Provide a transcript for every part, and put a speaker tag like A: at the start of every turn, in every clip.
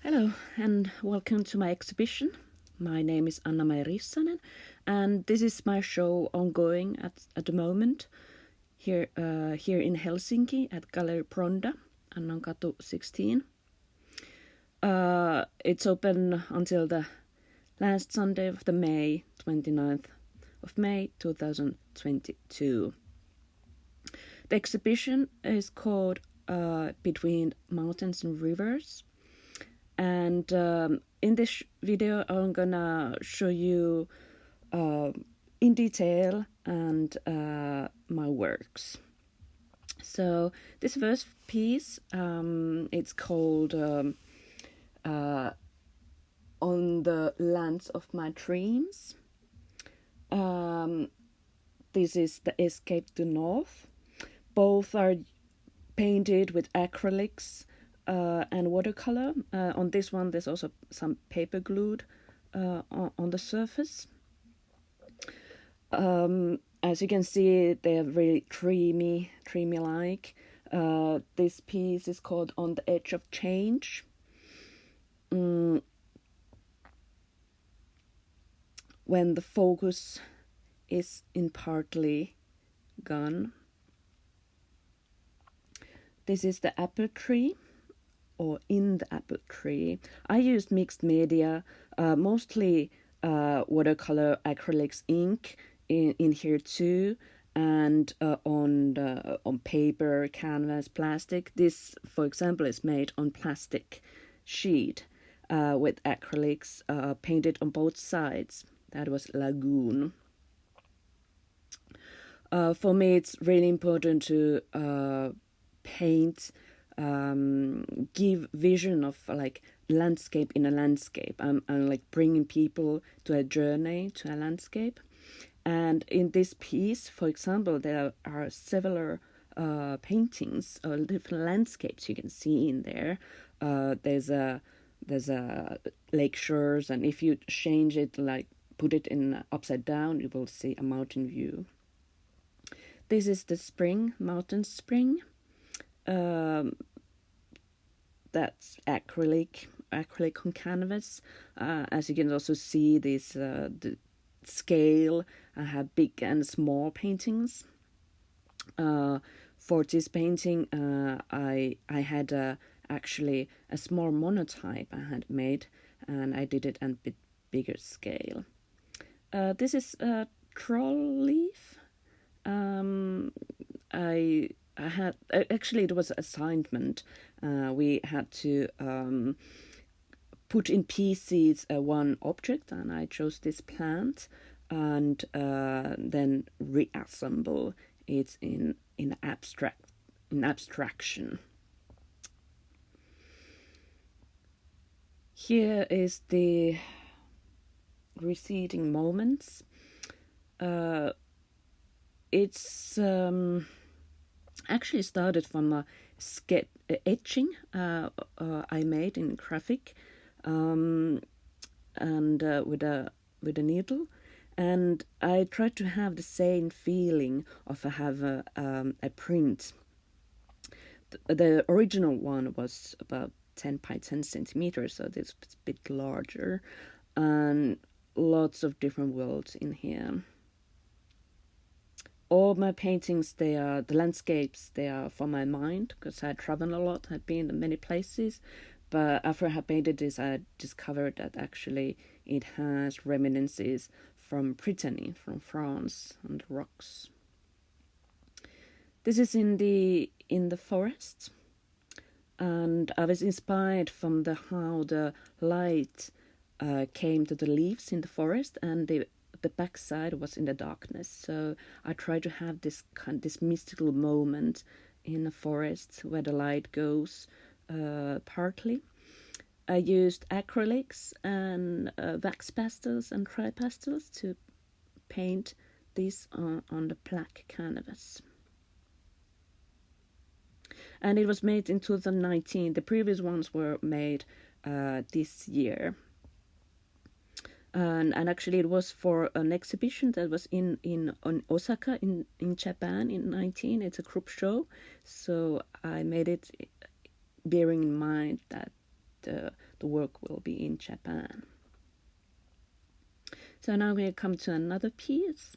A: Hello and welcome to my exhibition. My name is Anna-Maija Rissanen and this is my show ongoing at the moment here in Helsinki at Gallery Bronda, Annankatu 16. It's open until the last Sunday of the May, 29th of May 2022. The exhibition is called Between Mountains and Rivers. And in this video, I'm gonna show you in detail and my works. So this first piece, it's called On the Lands of My Dreams. This is the Escape to North. Both are painted with acrylics and watercolor. On this one, there's also some paper glued on the surface. As you can see, they're really dreamy-like. This piece is called On the Edge of Change. When the focus is in partly gone. This is the apple tree, or in the apple tree. I used mixed media, mostly watercolor, acrylics, ink in here too, and on paper, canvas, plastic. This, for example, is made on plastic sheet with acrylics painted on both sides. That was Lagoon. For me, it's really important to paint, give vision of like landscape in a landscape. I'm like bringing people to a journey to a landscape. And in this piece, for example, there are several paintings or different landscapes you can see in there. There's a lake shores, and if you change it, like put it in upside down, you will see a mountain view. This is the spring, mountain spring. That's acrylic on canvas. As you can also see, this the scale. I have big and small paintings. For this painting, I had actually a small monotype I had made, and I did it at a bit bigger scale. This is a troll leaf. I had, actually it was an assignment. We had to put in pieces one object, and I chose this plant, and then reassemble it in abstraction. Here is the receding moments. It's actually started from a etching I made in graphic, and with a needle, and I tried to have the same feeling of I have a print. The original one was about 10 by 10 centimeters, so it's a bit larger, and lots of different worlds in here. All my paintings, the landscapes, they are from my mind, because I travel a lot, I've been in many places, but after I had painted this, I discovered that actually it has reminiscences from Brittany, from France, and the rocks. This is in the forest, and I was inspired from how the light came to the leaves in the forest, and the backside was in the darkness. So I tried to have this mystical moment in the forest where the light goes partly. I used acrylics and wax pastels and dry pastels to paint this on the black canvas. And it was made in 2019. The previous ones were made this year. And actually it was for an exhibition that was in Osaka in Japan in 2019. It's a group show, so I made it bearing in mind that the work will be in Japan. So now we come to another piece,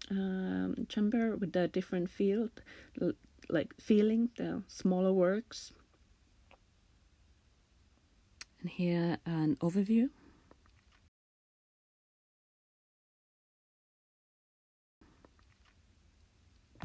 A: chamber with a different field, like feeling the smaller works. And here an overview.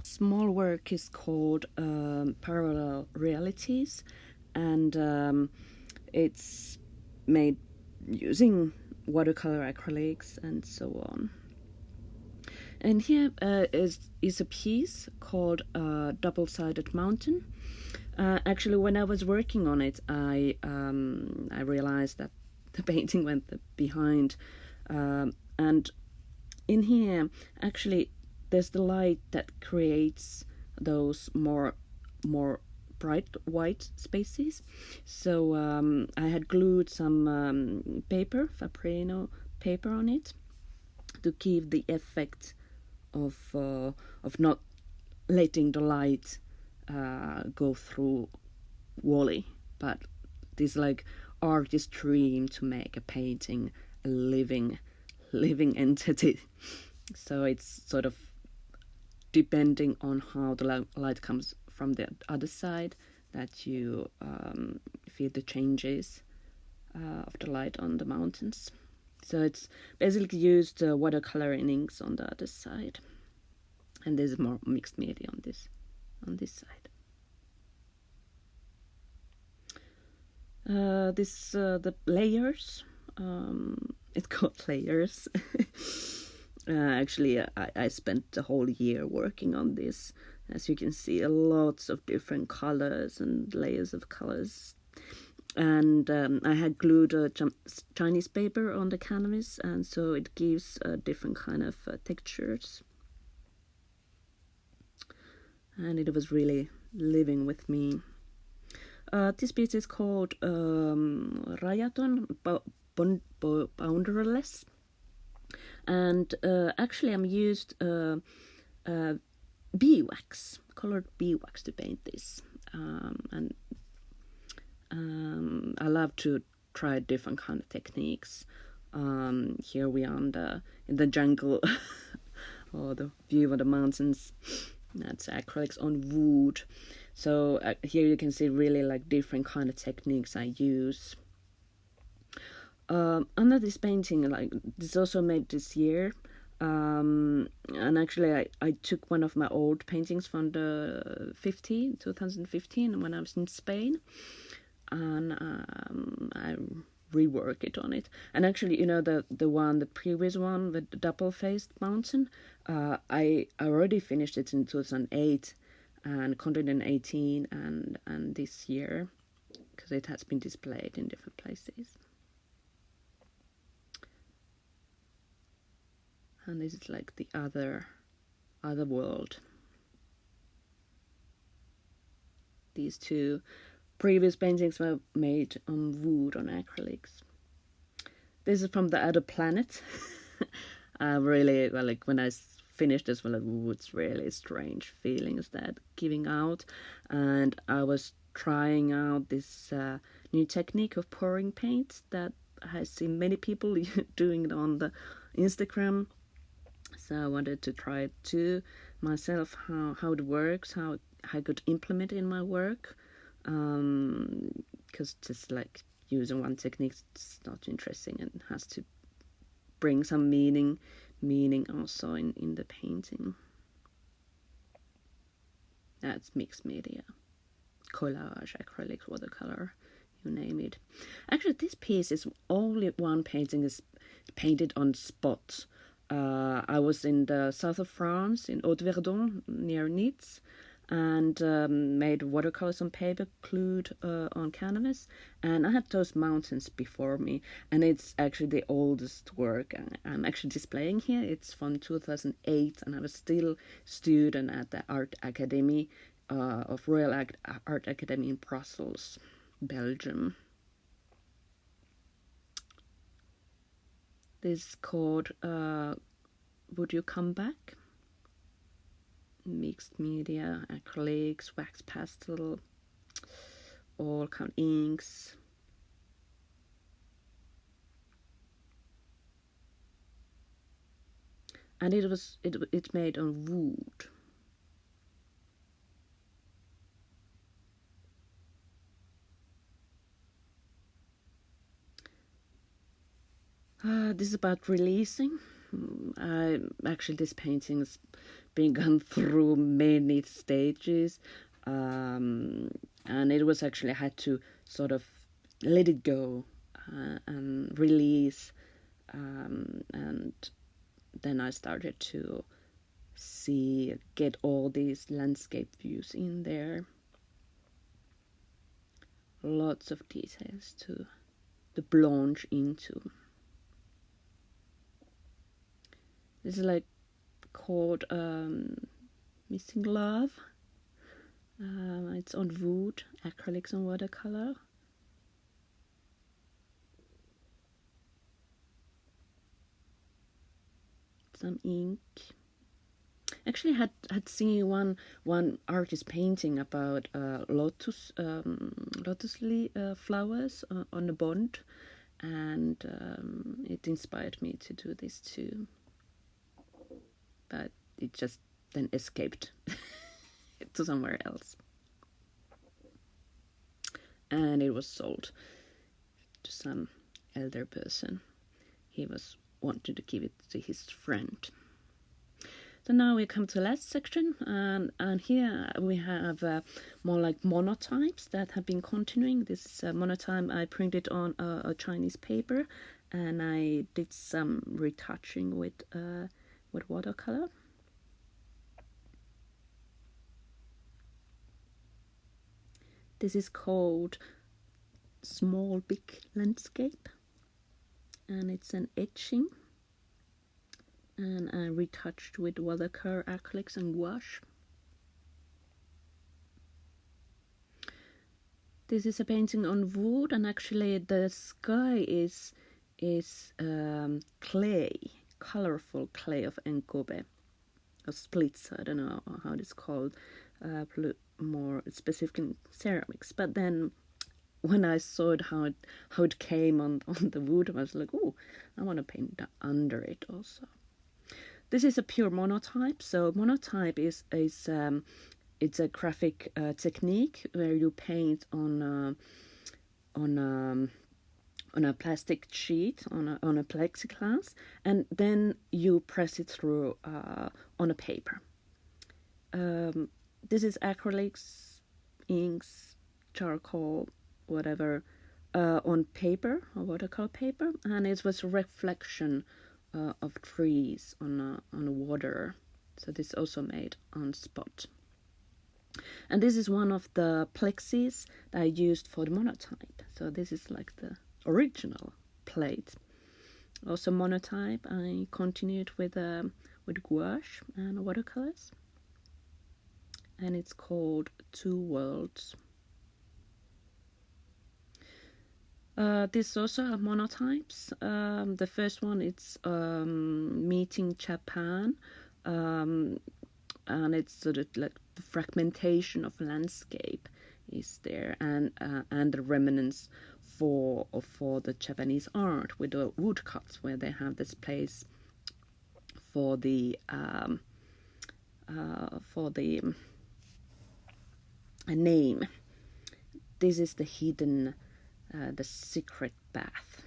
A: Small work is called Parallel Realities, and it's made using watercolor acrylics and so on. And here is a piece called Double-Sided Mountain. Actually, when I was working on it, I realized that the painting went behind, and in here, actually, there's the light that creates those more bright white spaces. So I had glued some paper, Fapreno paper, on it to give the effect of not letting the light go through Wally, but this like artist's dream to make a painting a living entity. So it's sort of depending on how the light comes from the other side that you feel the changes of the light on the mountains. So it's basically used watercolor and inks on the other side, and there's more mixed media on this side. The layers. It's called layers. Actually, I spent the whole year working on this. As you can see, lots of different colors and layers of colors. And I had glued Chinese paper on the canvas, and so it gives different kind of textures. And it was really living with me. This piece is called Rajaton, Boundaryless. And actually I'm used beeswax, colored beeswax to paint this. And I love to try different kind of techniques. Here we are in the jungle, or the view of the mountains. That's acrylics on wood. So here you can see really like different kind of techniques I use. Under this painting, like this also made this year, and actually I took one of my old paintings from the 2015 when I was in Spain, and I rework it on it. And actually, you know, the previous one with the double-faced mountain, I already finished it in 2008 and continued in 2018 and this year, because it has been displayed in different places. And this is like the other world. These two previous paintings were made on wood, on acrylics. This is from the other planet. Really, well, like when I finished this one, like, it's really strange feelings that giving out. And I was trying out this new technique of pouring paint that I seen many people doing it on the Instagram. So I wanted to try it too myself, how it works, how I could implement it in my work. Because just like using one technique is not interesting, and has to bring some meaning also in the painting. That's mixed media, collage, acrylics, watercolor, you name it. Actually, this piece is only one painting is painted on spot. I was in the south of France, in Haute-Verdon, near Nice, and made watercolors on paper, glued on canvas. And I had those mountains before me, and it's actually the oldest work I'm actually displaying here. It's from 2008, and I was still student at the Art Academy of Royal Art Academy in Brussels, Belgium. This is called Would You Come Back? Mixed media, acrylics, wax pastel, all kind of inks. and it made on wood. This is about releasing. Actually, this painting has been gone through many stages, and it was actually I had to sort of let it go and release, and then I started to get all these landscape views in there. Lots of details to plunge into. This is like called Missing Love. It's on wood, acrylics and watercolor. Some ink. Actually, had seen one artist painting about lotus flowers on a bond, and it inspired me to do this too. But it just then escaped to somewhere else, and it was sold to some elder person. He was wanted to give it to his friend. So now we come to the last section, and here we have more like monotypes that have been continuing. This is a monotype I printed on a Chinese paper, and I did some retouching with watercolor. This is called Small Big Landscape, and it's an etching, and I retouched with watercolor, acrylics and gouache. This is a painting on wood, and actually the sky is clay, colorful clay of enkobe, or splits. I don't know how it's called, more specific in ceramics. But then when I saw it, how it came on the wood, I was like, oh, I want to paint under it also. This is a pure monotype. So monotype is it's a graphic technique where you paint on a plastic sheet, on a plexiglass, and then you press it through on a paper. This is acrylics, inks, charcoal, whatever, on paper, or watercolor paper, and it was a reflection of trees on water. So this also made on spot. And this is one of the plexis that I used for the monotype. So this is like the original plate. Also monotype, I continued with gouache and watercolors. And it's called Two Worlds. This also have monotypes. The first one it's Meeting Japan, and it's sort of like the fragmentation of landscape is there, and the remnants for the Japanese art with the woodcuts, where they have this place for the a name. This is the hidden, the secret bath.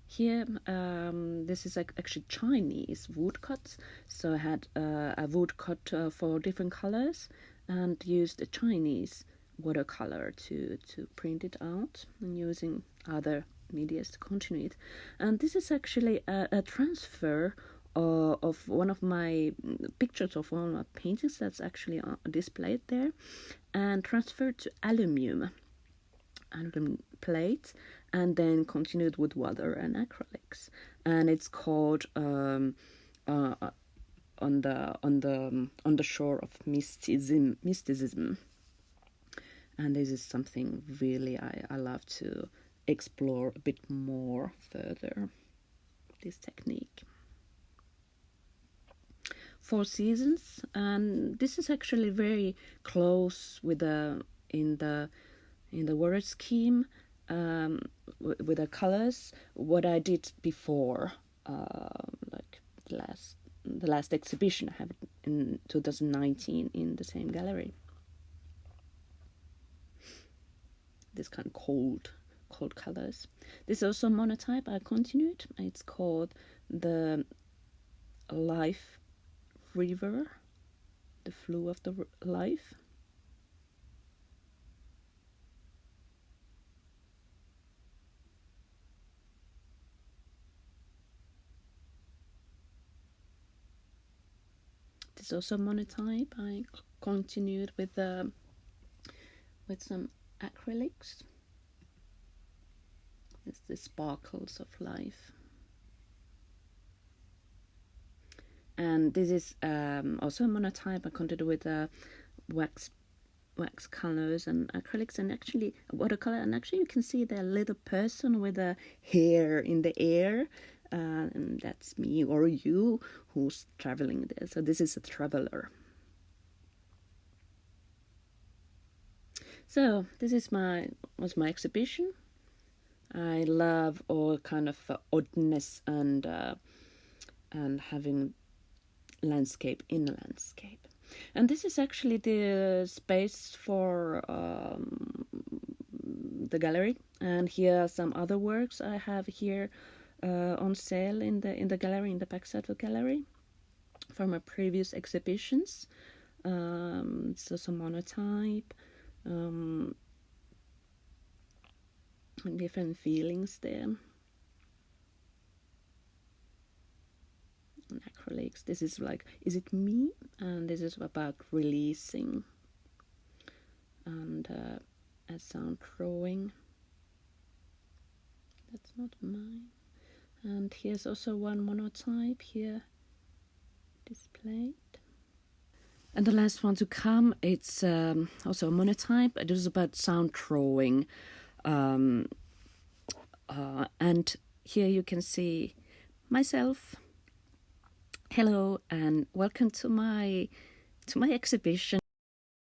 A: Here, this is actually Chinese woodcuts. So I had a woodcut for different colors, and used a Chinese watercolor to print it out, and using other medias to continue it. And this is actually a transfer of one of my pictures of one of my paintings that's actually displayed there, and transferred to aluminum plate, and then continued with water and acrylics. And it's called on the shore of mysticism. And this is something really I love to explore a bit more further, this technique. Four Seasons, and this is actually very close with in the word scheme, with the colors, what I did before, like the last exhibition I have in 2019 in the same gallery. This kind of cold colors. This is also Monotype. I continued. It's called the Life River, the flow of the life. This is also Monotype. I continued with some acrylics. It's the sparkles of life. And this is also a Monotype. I continued with wax colors and acrylics, and actually watercolor. And actually, you can see the little person with a hair in the air. And that's me or you who's traveling there. So this is a traveler. So this is was my exhibition. I love all kind of oddness and having landscape in a landscape. And this is actually the space for the gallery. And here are some other works I have here on sale in the gallery, in the backside of the gallery, from my previous exhibitions. So some Monotype. Different feelings there. And acrylics. This is like, is it me? And this is about releasing. And a sound drawing. That's not mine. And here's also one Monotype here displayed. And the last one to come, it's also a Monotype. It is about sound drawing. And here you can see myself. Hello and welcome to my exhibition.